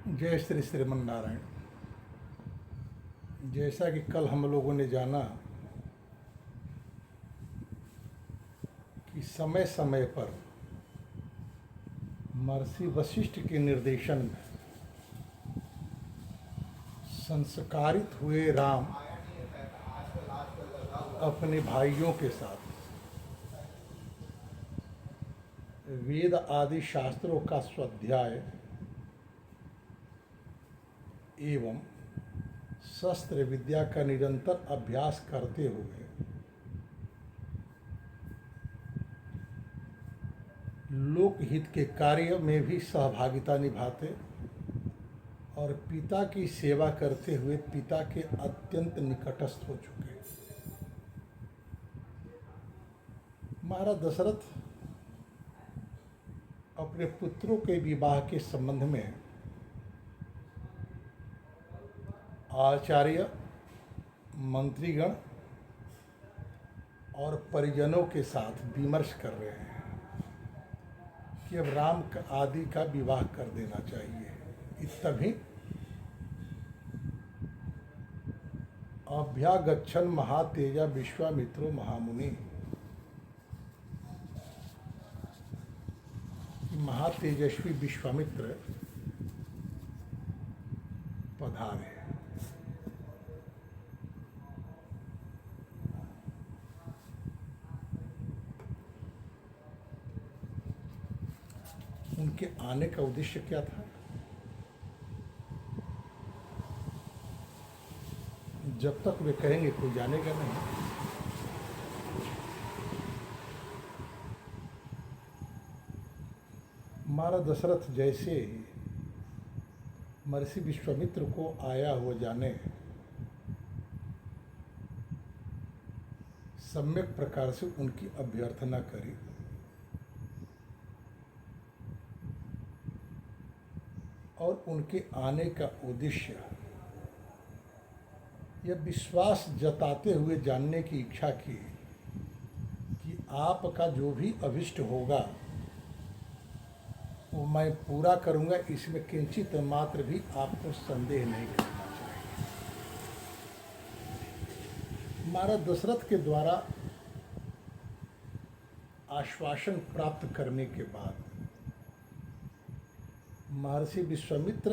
जय श्री श्रीमन नारायण। जैसा कि कल हम लोगों ने जाना कि समय समय पर महर्षि वशिष्ठ के निर्देशन में संस्कारित हुए राम अपने भाइयों के साथ वेद आदि शास्त्रों का स्वाध्याय एवं शस्त्र विद्या का निरंतर अभ्यास करते हुए लोकहित के कार्य में भी सहभागिता निभाते और पिता की सेवा करते हुए पिता के अत्यंत निकटस्थ हो चुके। महाराज दशरथ अपने पुत्रों के विवाह के संबंध में आचार्य, मंत्रीगण और परिजनों के साथ विमर्श कर रहे हैं कि अब राम आदि का विवाह कर देना चाहिए। तभी अभ्यागच्छन महातेजा विश्वामित्रो महामुनि, महातेजस्वी विश्वामित्र पधारे। उनके आने का उद्देश्य क्या था? जब तक वे कहेंगे कोई जानेगा नहीं। महाराज दशरथ जैसे ही महर्षि विश्वामित्र को आया हुआ जाने सम्यक प्रकार से उनकी अभ्यर्थना करी और उनके आने का उद्देश्य यह विश्वास जताते हुए जानने की इच्छा की कि आपका जो भी अभिष्ट होगा वो मैं पूरा करूंगा, इसमें किंचित मात्र भी आपको संदेह नहीं करना चाहिए। महाराज दशरथ के द्वारा आश्वासन प्राप्त करने के बाद महर्षि विश्वामित्र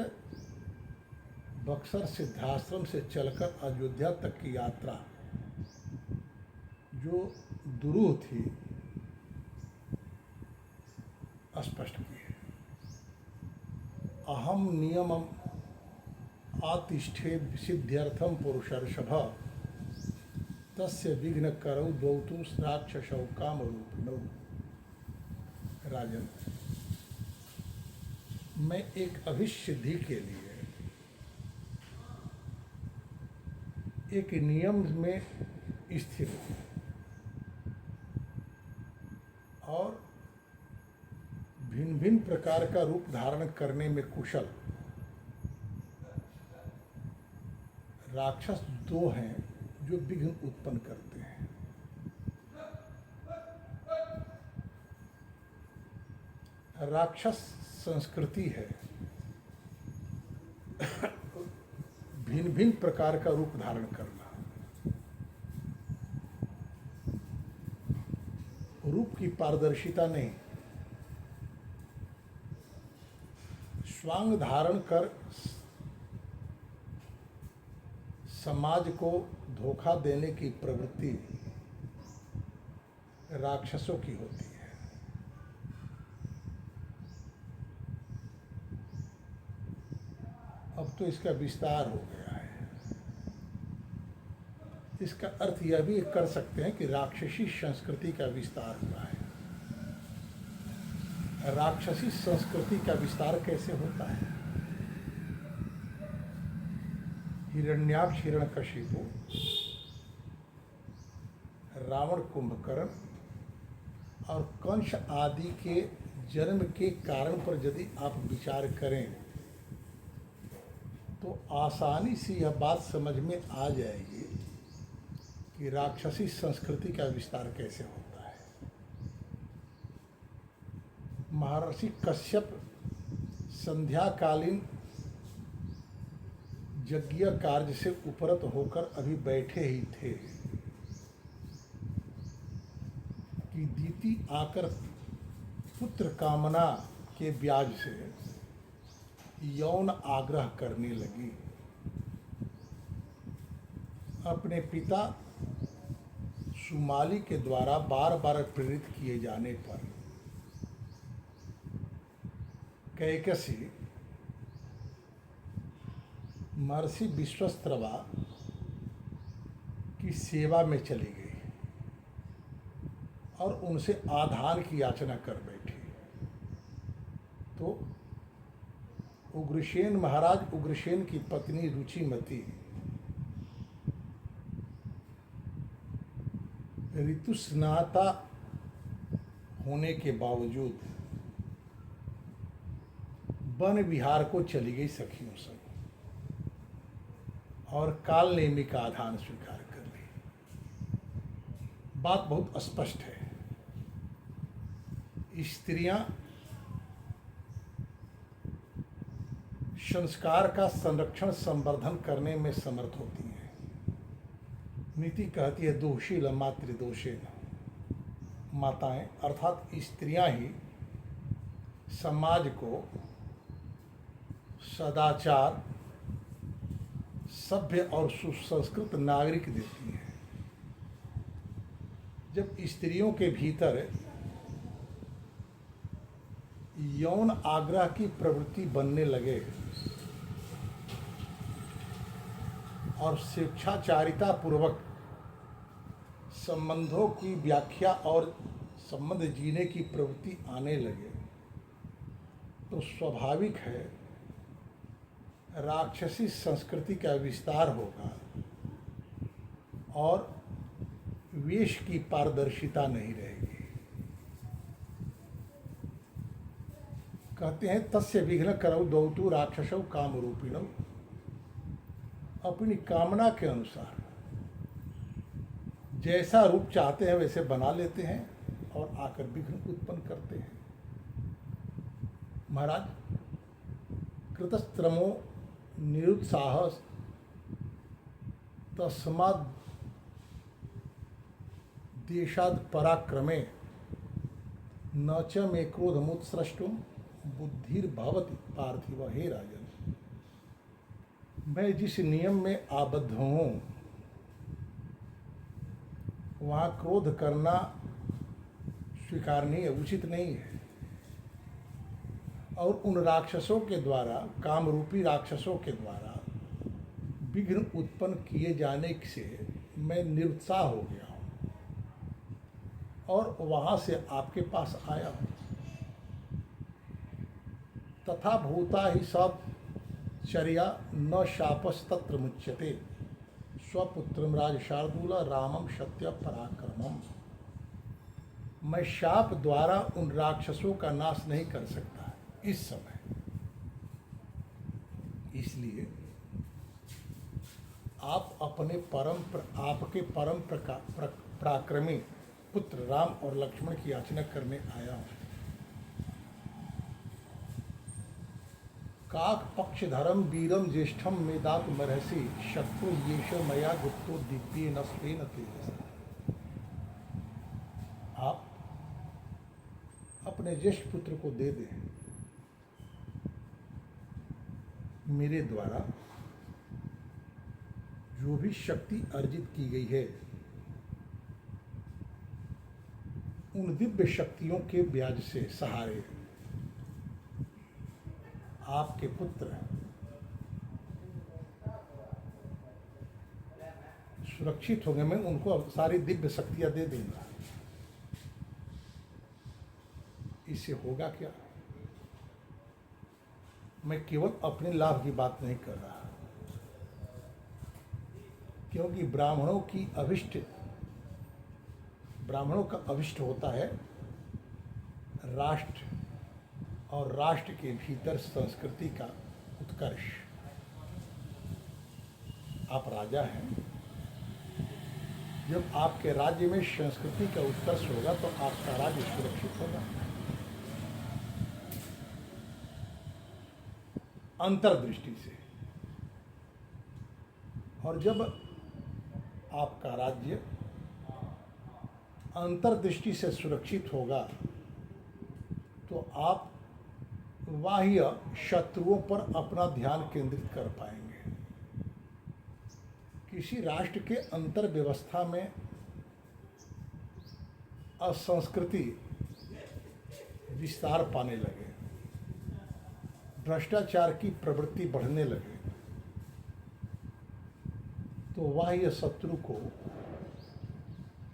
बक्सर सिद्धाश्रम से चलकर अयोध्या तक की यात्रा जो दुरूह थी स्पष्ट की है। अहम नियमम आतिष्ठे सिद्ध्यर्थम पुरुषर्षभ तस्य विघ्न करौ द्वौतु राक्षसौ कामरूपिणौ। राजन, मैं एक अभिसिद्धि के लिए एक नियम में स्थिर हूँ और भिन्न भिन्न प्रकार का रूप धारण करने में कुशल राक्षस दो हैं जो विघ्न उत्पन्न करते हैं। राक्षस संस्कृति है भिन्न भिन्न प्रकार का रूप धारण करना। रूप की पारदर्शिता नहीं, स्वांग धारण कर समाज को धोखा देने की प्रवृत्ति राक्षसों की होती है। अब तो इसका विस्तार हो गया है। इसका अर्थ यह भी कर सकते हैं कि राक्षसी संस्कृति का विस्तार हुआ है। राक्षसी संस्कृति का विस्तार कैसे होता है? हिरण्याक्ष, हिरण्यकशिपु, रावण, कुंभकर्ण और कंस आदि के जन्म के कारण पर यदि आप विचार करें तो आसानी से यह बात समझ में आ जाएगी कि राक्षसी संस्कृति का विस्तार कैसे होता है। महर्षि कश्यप संध्याकालीन यज्ञ कार्य से उपरत होकर अभी बैठे ही थे कि दीति आकर पुत्र कामना के ब्याज से यौन आग्रह करने लगी। अपने पिता सुमाली के द्वारा बार बार प्रेरित किए जाने पर कैकसी महर्षि विश्वस्त्रवा की सेवा में चली गई और उनसे आधार की याचना कर बैठी। तो उग्रसेन महाराज उग्रसेन की पत्नी रुचिमती ऋतुस्नाता होने के बावजूद वन विहार को चली गई सखियों संग और काल नेमी का आधान स्वीकार कर ली। बात बहुत स्पष्ट है, स्त्रियां संस्कार का संरक्षण संवर्धन करने में समर्थ होती हैं। नीति कहती है दोषील मातृदोषेन, माताएं अर्थात स्त्रियां ही समाज को सदाचार, सभ्य और सुसंस्कृत नागरिक देती हैं। जब स्त्रियों के भीतर यौन आग्रह की प्रवृत्ति बनने लगे और स्वेच्छाचारिता पूर्वक संबंधों की व्याख्या और संबंध जीने की प्रवृत्ति आने लगे, तो स्वाभाविक है राक्षसी संस्कृति का विस्तार होगा और वेश की पारदर्शिता नहीं रहेगी। कहते हैं तस्य विघ्न करौ दौतु राक्षसौ काम रूपिणौ, अपनी कामना के अनुसार जैसा रूप चाहते हैं वैसे बना लेते हैं और आकर विघ्न उत्पन्न करते हैं। महाराज कृतस्त्रमो निरुत्साह तस्माद् देशाद् पराक्रमे न च मे क्रोधमुत्सृष्टुम बुद्धिर्भवति पार्थिव। हे राजन, मैं जिस नियम में आबद्ध हूँ वहाँ क्रोध करना स्वीकारनीय उचित नहीं है, और उन राक्षसों के द्वारा, काम रूपी राक्षसों के द्वारा विघ्न उत्पन्न किए जाने से मैं निरुत्साह हो गया हूँ और वहाँ से आपके पास आया हूँ। तथा भूता ही सब चर्या न शापस्तत्र मुच्यते स्वपुत्रम राज शार्दूल रामम सत्य पराक्रमम। मैं शाप द्वारा उन राक्षसों का नाश नहीं कर सकता इस समय, इसलिए आप अपने आपके परम पराक्रमी पुत्र राम और लक्ष्मण की याचना करने आया हूँ। काक पक्षधरम वीरम ज्येष्ठम मेदात मरहसी शत्रु येष मया गुप्तो दिव्य नस्वेन तेजसा। आप अपने ज्येष्ठ पुत्र को दे दें। मेरे द्वारा जो भी शक्ति अर्जित की गई है उन दिव्य शक्तियों के ब्याज से सहारे आपके पुत्र सुरक्षित होंगे। मैं उनको सारी दिव्य शक्तियां दे दूंगा। इससे होगा क्या? मैं केवल अपने लाभ की बात नहीं कर रहा, क्योंकि ब्राह्मणों का अभिष्ट होता है राष्ट्र और राष्ट्र के भीतर संस्कृति का उत्कर्ष। आप राजा हैं, जब आपके राज्य में संस्कृति का उत्कर्ष होगा तो आपका राज्य सुरक्षित होगा। अंतर्दृष्टि से और जब आपका राज्य अंतर्दृष्टि से सुरक्षित होगा तो आप बाह्य शत्रुओं पर अपना ध्यान केंद्रित कर पाएंगे। किसी राष्ट्र के अंतर व्यवस्था में असंस्कृति विस्तार पाने लगे, भ्रष्टाचार की प्रवृत्ति बढ़ने लगे, तो बाह्य शत्रु को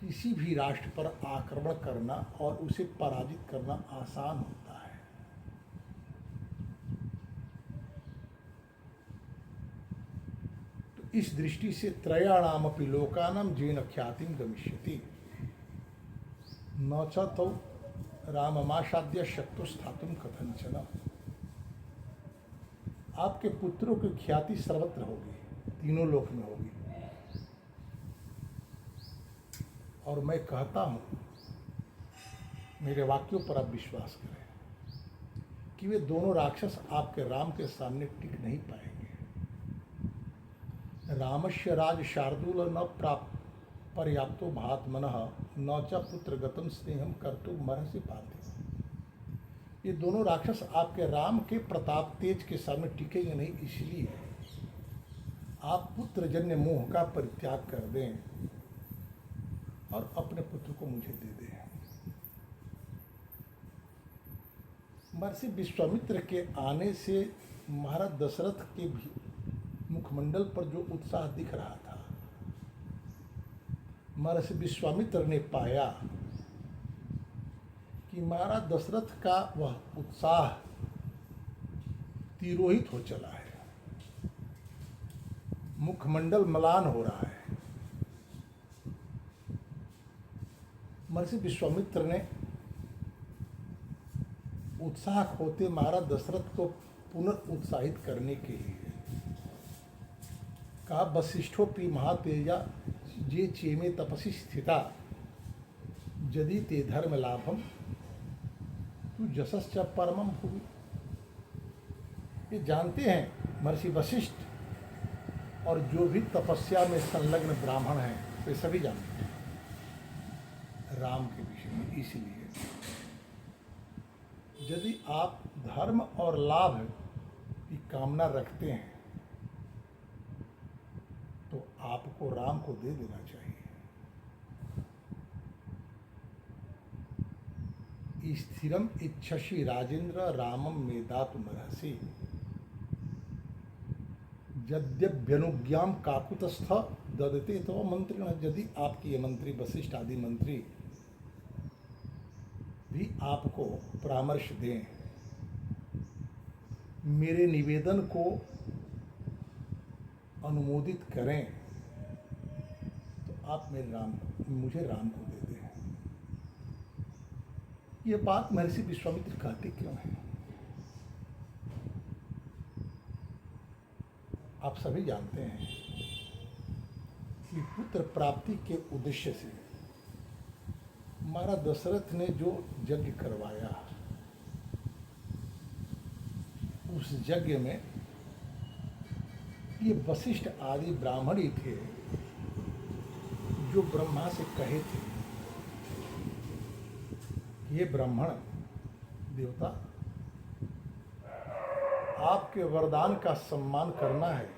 किसी भी राष्ट्र पर आक्रमण करना और उसे पराजित करना आसान होता है। तो इस दृष्टि से त्रयाणामपि लोकानां जेन ख्यातिं गमिष्यति न च तौ राममासाद्य शक्तो स्थातुं कथंचन। आपके पुत्रों की ख्याति सर्वत्र होगी, तीनों लोक में होगी। और मैं कहता हूँ, मेरे वाक्यों पर आप विश्वास करें कि वे दोनों राक्षस आपके राम के सामने टिक नहीं पाएंगे। रामस्य राज शार्दूल न पर्याप्तो भात्मनः न च पुत्रगतं स्नेहं कर्तुं मर्हसि पार्थिव। ये दोनों राक्षस आपके राम के प्रताप तेज के सामने टिकेंगे नहीं, इसलिए आप पुत्रजन्य मोह का परित्याग कर दें और अपने पुत्र को मुझे दे दें। महर्षि विश्वामित्र के आने से महाराज दशरथ के भी मुखमंडल पर जो उत्साह दिख रहा था, महर्षि विश्वामित्र ने पाया कि महाराज दशरथ का वह उत्साह तिरोहित हो चला है, मुखमंडल म्लान हो रहा है। महर्षि विश्वामित्र ने उत्साह खोते महाराज दशरथ को पुनर्उत्साहित करने के लिए कहा, वसिष्ठोपि महातेजा जे चेमे तपसि स्थिता यदि ते धर्म लाभम तू जसश्च परमम भूमि। ये जानते हैं महर्षि वशिष्ठ और जो भी तपस्या में संलग्न ब्राह्मण हैं, वे सभी जानते हैं राम के विषय में। इसलिए यदि आप धर्म और लाभ की कामना रखते हैं तो आपको राम को दे देना चाहिए। स्थिरम इच्छसि राजेंद्र रामम मेदातुमर्हसि यद्यभ्यनुज्ञाम काकुतस्थ ददते तो मंत्रिण। यदि आपके ये मंत्री वशिष्ठ आदि मंत्री भी आपको परामर्श दें, मेरे निवेदन को अनुमोदित करें, तो आप मुझे राम को दे दें। ये बात महर्षि विश्वामित्र कहते क्यों है? आप सभी जानते हैं कि पुत्र प्राप्ति के उद्देश्य से महाराज दशरथ ने जो यज्ञ करवाया, उस यज्ञ में ये वशिष्ठ आदि ब्राह्मण ही थे जो ब्रह्मा से कहे थे, ये ब्राह्मण देवता आपके वरदान का सम्मान करना है,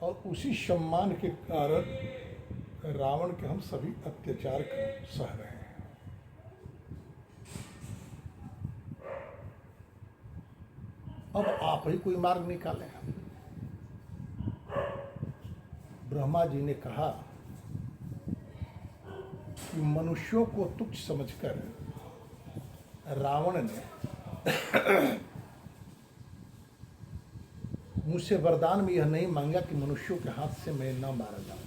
और उसी सम्मान के कारण रावण के हम सभी अत्याचार सह रहे हैं। अब आप ही कोई मार्ग निकालें। ब्रह्मा जी ने कहा कि मनुष्यों को तुच्छ समझकर रावण ने मुझसे वरदान में यह नहीं मांगा कि मनुष्यों के हाथ से मैं न मारा जाऊं।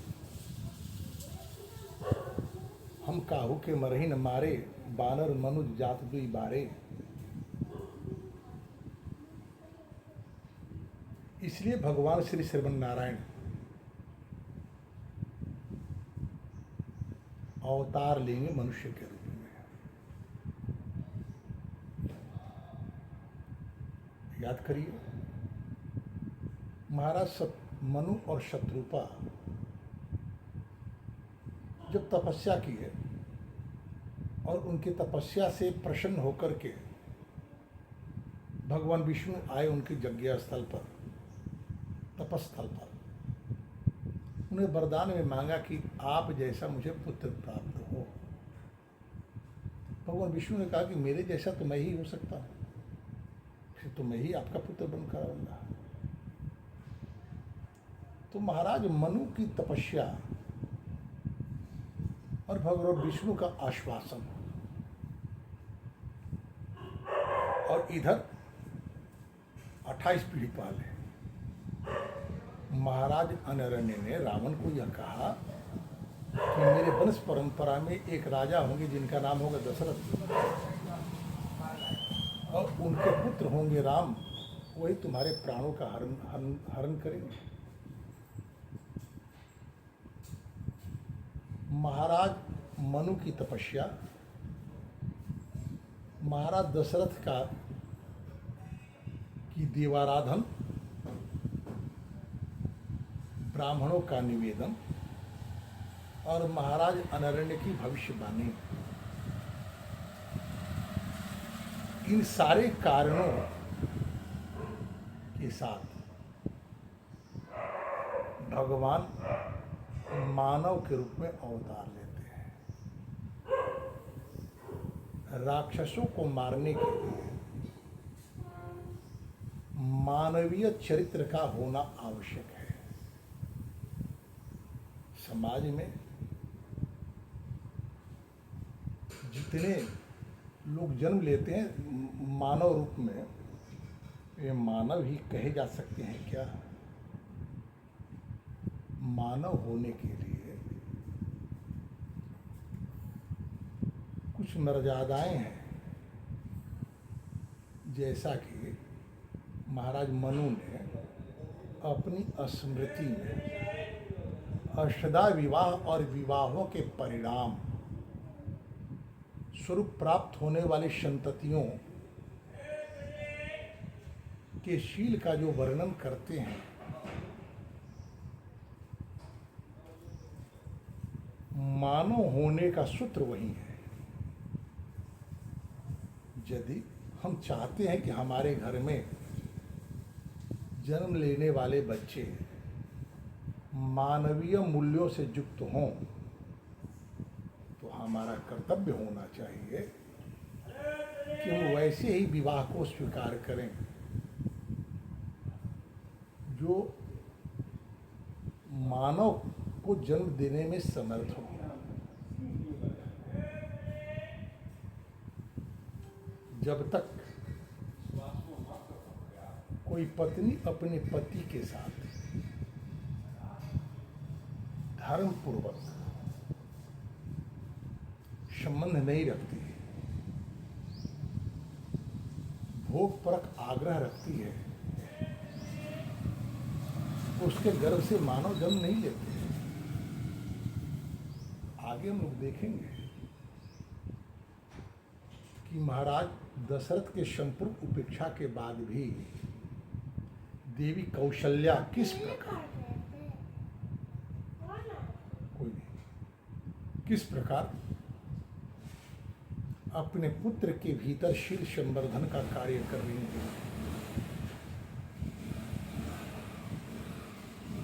हम काहू के मरही न मारे, बानर मनुज जात दुई बारे। इसलिए भगवान श्री श्रीमन नारायण अवतार लेंगे मनुष्य के रूप में। याद करिए, महाराज मनु और शत्रुपा जब तपस्या की है और उनकी तपस्या से प्रसन्न होकर के भगवान विष्णु आए उनकी यज्ञ स्थल पर, तपस्थल पर, उन्हें वरदान में मांगा कि आप जैसा मुझे पुत्र प्राप्त हो। भगवान विष्णु ने कहा कि मेरे जैसा तो मैं ही हो सकता हूँ, फिर तो मैं ही आपका पुत्र बनकर आऊंगा। तो महाराज मनु की तपस्या और भगवान विष्णु का आश्वासन, और इधर 28 पीढ़ी पहले महाराज अनरण्य ने रावण को यह कहा कि मेरे वंश परंपरा में एक राजा होंगे जिनका नाम होगा दशरथ, और उनके पुत्र होंगे राम, वही तुम्हारे प्राणों का हरण करेंगे। महाराज मनु की तपस्या, महाराज दशरथ की देवाराधन, ब्राह्मणों का निवेदन और महाराज अनरण्य की भविष्यवाणी, इन सारे कारणों के साथ भगवान मानव के रूप में अवतार लेते हैं। राक्षसों को मारने के लिए मानवीय चरित्र का होना आवश्यक है। समाज में जितने लोग जन्म लेते हैं मानव रूप में, वे मानव ही कहे जा सकते हैं क्या? मानव होने के लिए कुछ मर्यादाएं हैं, जैसा कि महाराज मनु ने अपनी स्मृति में अष्टदा विवाह और विवाहों के परिणाम स्वरूप प्राप्त होने वाली संततियों के शील का जो वर्णन करते हैं, मानव होने का सूत्र वही है। यदि हम चाहते हैं कि हमारे घर में जन्म लेने वाले बच्चे मानवीय मूल्यों से युक्त हों, तो हमारा कर्तव्य होना चाहिए कि हम वैसे ही विवाह को स्वीकार करें जो मानव को जन्म देने में समर्थ हो। जब तक कोई पत्नी अपने पति के साथ धर्म पूर्वक संबंध नहीं रखती है, भोग परक आग्रह रखती है, उसके गर्भ से मानव जन्म नहीं लेते। आगे हम लोग देखेंगे कि महाराज दशरथ के संपूर्ण उपेक्षा के बाद भी देवी कौशल्या किस प्रकार अपने पुत्र के भीतर शील संवर्धन का कार्य कर रही है।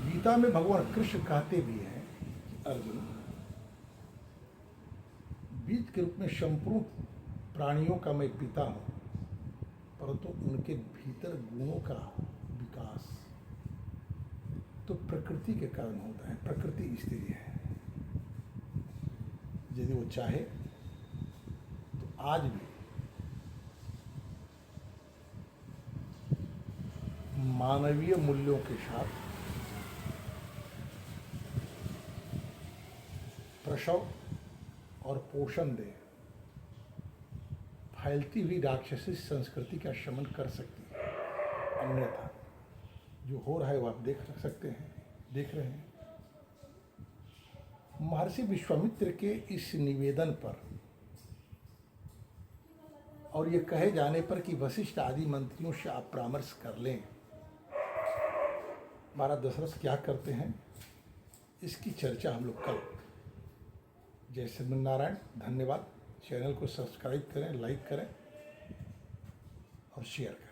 गीता में भगवान कृष्ण कहते भी हैं कि अर्जुन, बीज के रूप में संपूर्ण प्राणियों का मैं पिता हूं, परंतु उनके भीतर गुणों का विकास तो प्रकृति के कारण होता है। प्रकृति स्त्री है, यदि वो चाहे तो आज भी मानवीय मूल्यों के साथ प्रसव और पोषण दे फैलती हुई राक्षसी संस्कृति का शमन कर सकती है। अन्यथा जो हो रहा है वो आप देख रहे हैं। महर्षि विश्वामित्र के इस निवेदन पर और ये कहे जाने पर कि वशिष्ठ आदि मंत्रियों से आप परामर्श कर लें, महाराज दशरथ क्या करते हैं, इसकी चर्चा हम लोग कल। जय श्रीमन नारायण। धन्यवाद। चैनल को सब्सक्राइब करें, लाइक करें और शेयर करें।